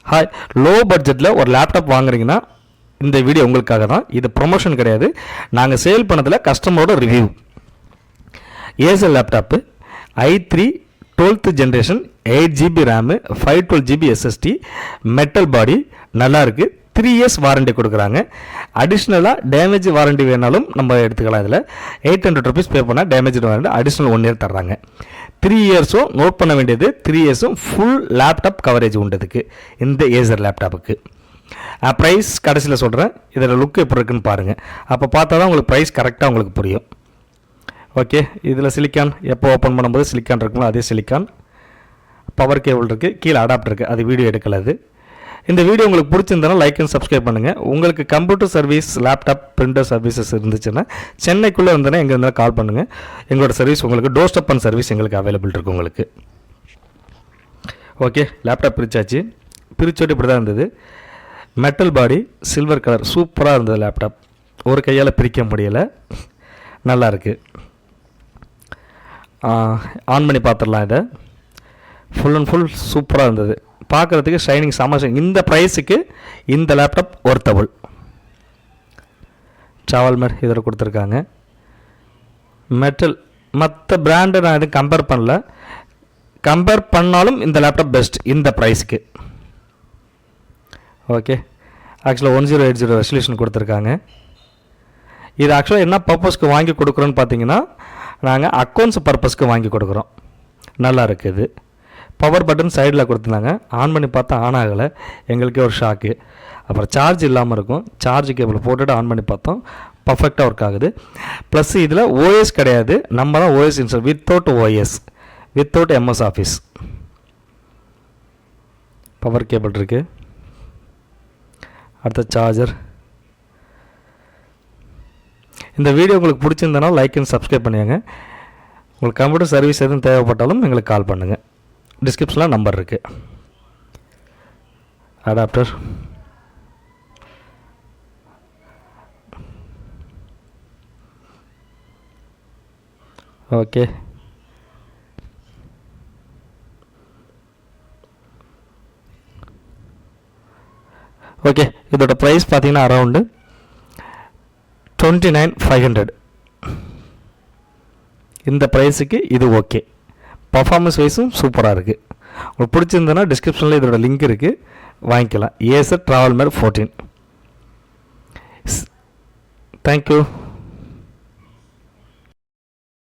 Hi, low பட்ஜெட்டில் ஒரு laptop வாங்குறீங்கன்னா இந்த வீடியோ உங்களுக்காக தான். இது ப்ரொமோஷன் கிடையாது, நாங்கள் சேல் பண்ணதில் கஸ்டமரோட review. Acer laptop i3 12th generation 8GB RAM 512GB SSD metal body நல்லாயிருக்கு. 3 years வாரண்டி கொடுக்குறாங்க. அடிஷ்னலாக டேமேஜ் வாரண்டி வேணாலும் நம்ம எடுத்துக்கலாம். இதில் 800 rupees பே பண்ணால் டேமேஜ் வாரண்டி அடிஷ்னல் 1 year தர்றாங்க. 3 yearsம் நோட் பண்ண வேண்டியது, 3 yearsம் ஃபுல் லேப்டாப் கவரேஜ் உண்டதுக்கு இந்த ஏசர் லேப்டாப்புக்கு. ப்ரைஸ் கடைசியில் சொல்கிறேன். இதில் லுக் எப்படி இருக்குன்னு பாருங்கள். அப்போ பார்த்தா தான் உங்களுக்கு ப்ரைஸ் கரெக்டாக உங்களுக்கு புரியும். ஓகே, இதில் சிலிக்கான் எப்போ ஓப்பன் பண்ணும்போது சிலிக்கான் இருக்குங்களோ அதே சிலிக்கான். பவர் கேபிள் இருக்குது, கீழே அடாப்டர் இருக்குது, அது வீடியோ எடுக்கலாது. இந்த வீடியோ உங்களுக்கு பிடிச்சிருந்தாலும் லைக் அண்ட் சப்ஸ்கிரைப் பண்ணுங்கள். உங்களுக்கு computer service, laptop, printer services இருந்துச்சுன்னா சென்னைக்குள்ளே இருந்தேன்னா எங்கே இருந்தாலும் கால் பண்ணுங்கள். எங்களோட சர்வீஸ் உங்களுக்கு டோர் ஸ்டெப் அண்ட் சர்வீஸ் எங்களுக்கு அவைலபிள் இருக்குது உங்களுக்கு. Okay, laptop பிரிச்சாச்சு. பிரிச்சோட்டு இப்படி தான் இருந்தது. மெட்டல் பாடி, சில்வர் கலர், சூப்பராக இருந்தது லேப்டாப். ஒரு கையால் பிரிக்க முடியலை, நல்லாயிருக்கு. ஆன் பண்ணி பார்த்துடலாம். இதை ஃபுல் அண்ட் ஃபுல் சூப்பராக இருந்தது. பார்க்குறதுக்கு ஷைனிங் செம. இந்த ப்ரைஸுக்கு இந்த லேப்டாப் ஒர்த்தபிள். ட்ராவல் மேட் இதில் கொடுத்துருக்காங்க. மெட்டல் மற்ற பிராண்டை நான் எதுவும் கம்பேர் பண்ணல. கம்பேர் பண்ணாலும் இந்த லேப்டாப் பெஸ்ட் இந்த ப்ரைஸுக்கு. ஓகே, ஆக்சுவலாக 1080 ரெசல்யூஷன் கொடுத்துருக்காங்க. இது ஆக்சுவலாக என்ன பர்பஸ்க்கு வாங்கி கொடுக்குறோன்னு பார்த்தீங்கன்னா, நாங்கள் அக்கௌண்ட்ஸ் பர்பஸ்க்கு வாங்கி கொடுக்குறோம். நல்லா இருக்குது. பவர் பட்டன் சைடில் கொடுத்துருந்தாங்க. ஆன் பண்ணி பார்த்தா ஆன் ஆகலை, எங்களுக்கே ஒரு ஷாக்கு. அப்புறம் சார்ஜ் இல்லாமல் இருக்கும். சார்ஜ் கேபிள் போட்டுட்டு ஆன் பண்ணி பார்த்தோம், பர்ஃபெக்டாக ஒர்க் ஆகுது. ப்ளஸ் இதில் ஓஎஸ் கிடையாது, நம்ம தான் OS install, without OS, without MS office. Power cable இருக்குது. அடுத்த சார்ஜர். இந்த வீடியோ உங்களுக்கு பிடிச்சிருந்தனா லைக் அண்ட் சப்ஸ்கிரைப் பண்ணுங்க. உங்களுக்கு கம்ப்யூட்டர் சர்வீஸ் எதுவும் தேவைப்பட்டாலும் எங்களுக்கு கால் பண்ணுங்கள். டிஸ்கிரிப்ஷனில் நம்பர் இருக்குது. Adapter, okay. ஓகே, இதோட ப்ரைஸ் பார்த்தீங்கன்னா அரௌண்டு 29,500. இந்த ப்ரைஸுக்கு இது ஓகே. பர்ஃபார்மன்ஸ் வைஸும் சூப்பராக இருக்குது. உங்களுக்கு பிடிச்சிருந்தனா டிஸ்கிரிப்ஷனில் இதோட லிங்க் இருக்குது, வாங்கிக்கலாம். Acer travel mate 14. தேங்க்யூ.